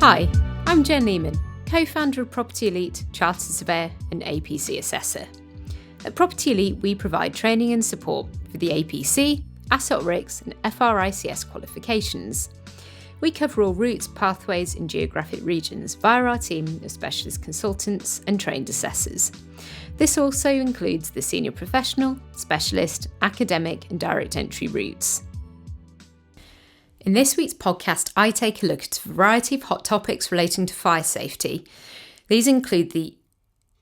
Hi, I'm Jen Lehman, co-founder of Property Elite, chartered surveyor and APC assessor. At Property Elite, we provide training and support for the APC, AssocRICS and FRICS qualifications. We cover all routes, pathways and geographic regions via our team of specialist consultants and trained assessors. This also includes the senior professional, specialist, academic and direct entry routes. In this week's podcast, I take a look at a variety of hot topics relating to fire safety. These include the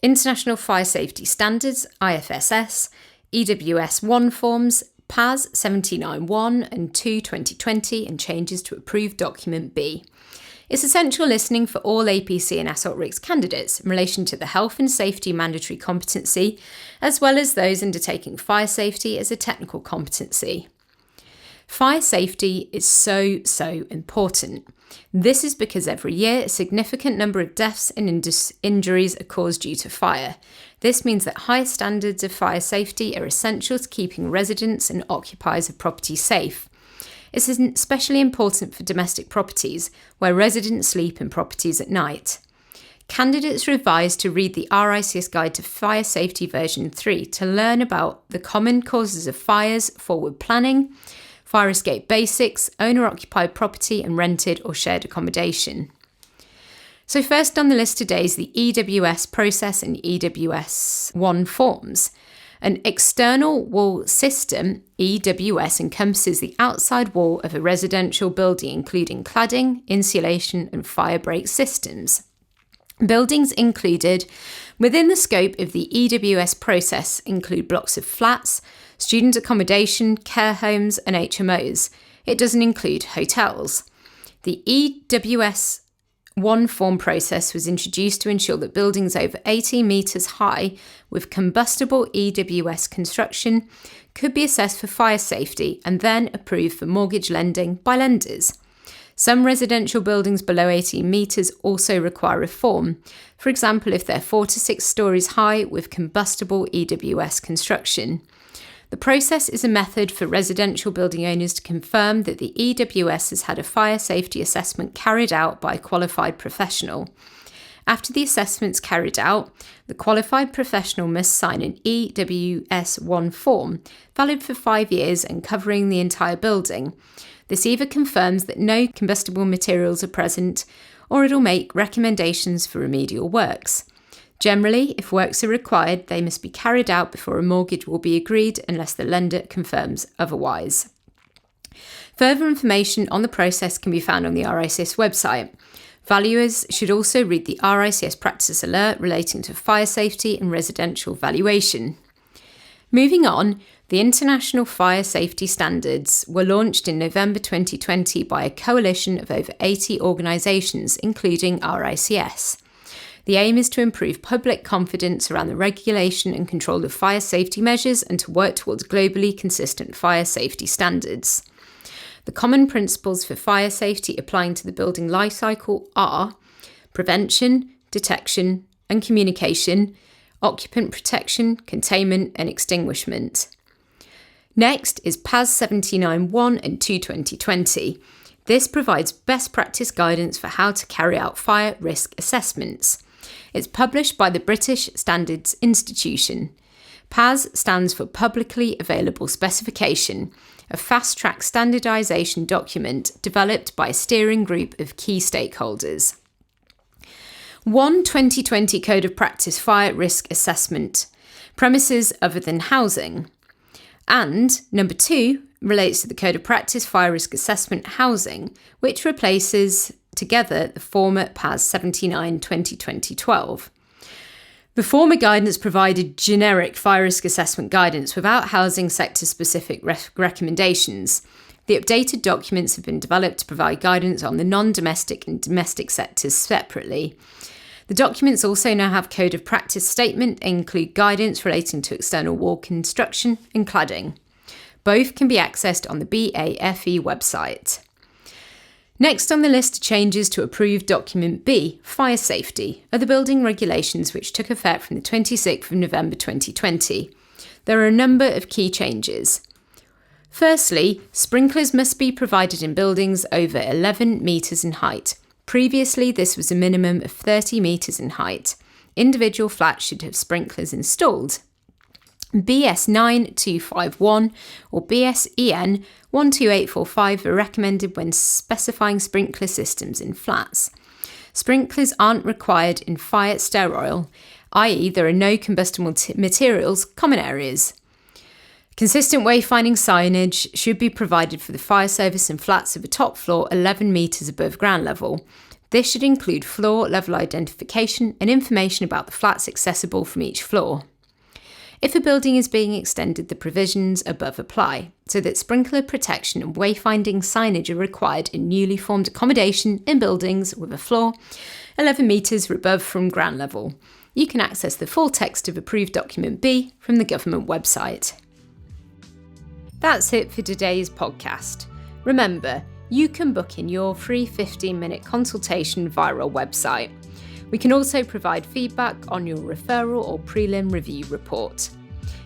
International Fire Safety Standards, IFSS, EWS One Forms, PAS 79.1 and 2 2020 and changes to Approved Document B. It's essential listening for all APC and AssocRICS candidates in relation to the health and safety mandatory competency, as well as those undertaking fire safety as a technical competency. Fire safety is so important. This is because every year a significant number of deaths and injuries are caused due to fire. This means that high standards of fire safety are essential to keeping residents and occupiers of property safe. It's especially important for domestic properties, where residents sleep in properties at night. Candidates are advised to read the RICS Guide to Fire Safety version 3 to learn about the common causes of fires, forward planning, fire escape basics, owner-occupied property and rented or shared accommodation. So first on the list today is the EWS process and EWS One Forms. An external wall system, EWS, encompasses the outside wall of a residential building, including cladding, insulation and fire break systems. Buildings included within the scope of the EWS process include blocks of flats, student accommodation, care homes and HMOs. It doesn't include hotels. The EWS One Form process was introduced to ensure that buildings over 18 metres high with combustible EWS construction could be assessed for fire safety and then approved for mortgage lending by lenders. Some residential buildings below 18 metres also require reform, for example if they're 4 to 6 stories high with combustible EWS construction. The process is a method for residential building owners to confirm that the EWS has had a fire safety assessment carried out by a qualified professional. After the assessment's carried out, the qualified professional must sign an EWS One Form, valid for 5 years and covering the entire building. This either confirms that no combustible materials are present, or it'll make recommendations for remedial works. Generally, if works are required, they must be carried out before a mortgage will be agreed unless the lender confirms otherwise. Further information on the process can be found on the RICS website. Valuers should also read the RICS practice alert relating to fire safety and residential valuation. Moving on, the International Fire Safety Standards were launched in November 2020 by a coalition of over 80 organisations, including RICS. The aim is to improve public confidence around the regulation and control of fire safety measures and to work towards globally consistent fire safety standards. The common principles for fire safety applying to the building life cycle are prevention, detection and communication, occupant protection, containment and extinguishment. Next is PAS 79.1 and 2 2020. This provides best practice guidance for how to carry out fire risk assessments. It's published by the British Standards Institution. PAS stands for Publicly Available Specification, a fast-track standardisation document developed by a steering group of key stakeholders. 1 2020 Code of Practice Fire Risk Assessment, premises other than housing. And number 2 relates to the Code of Practice Fire Risk Assessment Housing, which replaces together the former PAS 79 2020-12. The former guidance provided generic fire risk assessment guidance without housing sector-specific recommendations. The updated documents have been developed to provide guidance on the non-domestic and domestic sectors separately. The documents also now have Code of Practice statement and include guidance relating to external wall construction and cladding. Both can be accessed on the BAFE website. Next on the list are changes to Approved Document B, Fire Safety, are the building regulations which took effect from the 26th of November 2020. There are a number of key changes. Firstly, sprinklers must be provided in buildings over 11 metres in height. Previously, this was a minimum of 30 metres in height. Individual flats should have sprinklers installed. BS 9251 or BSEN 12845 are recommended when specifying sprinkler systems in flats. Sprinklers aren't required in fire stair oil, i.e. there are no combustible materials common areas. Consistent wayfinding signage should be provided for the fire service in flats of a top floor 11 metres above ground level. This should include floor level identification and information about the flats accessible from each floor. If a building is being extended, the provisions above apply, so that sprinkler protection and wayfinding signage are required in newly formed accommodation in buildings with a floor 11 metres or above from ground level. You can access the full text of Approved Document B from the government website. That's it for today's podcast. Remember, you can book in your free 15-minute consultation via our website. We can also provide feedback on your referral or prelim review report.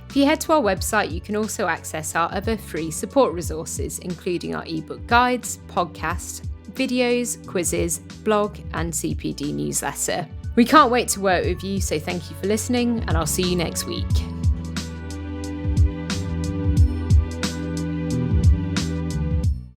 If you head to our website, you can also access our other free support resources, including our ebook guides, podcasts, videos, quizzes, blog, and CPD newsletter. We can't wait to work with you, so thank you for listening, and I'll see you next week.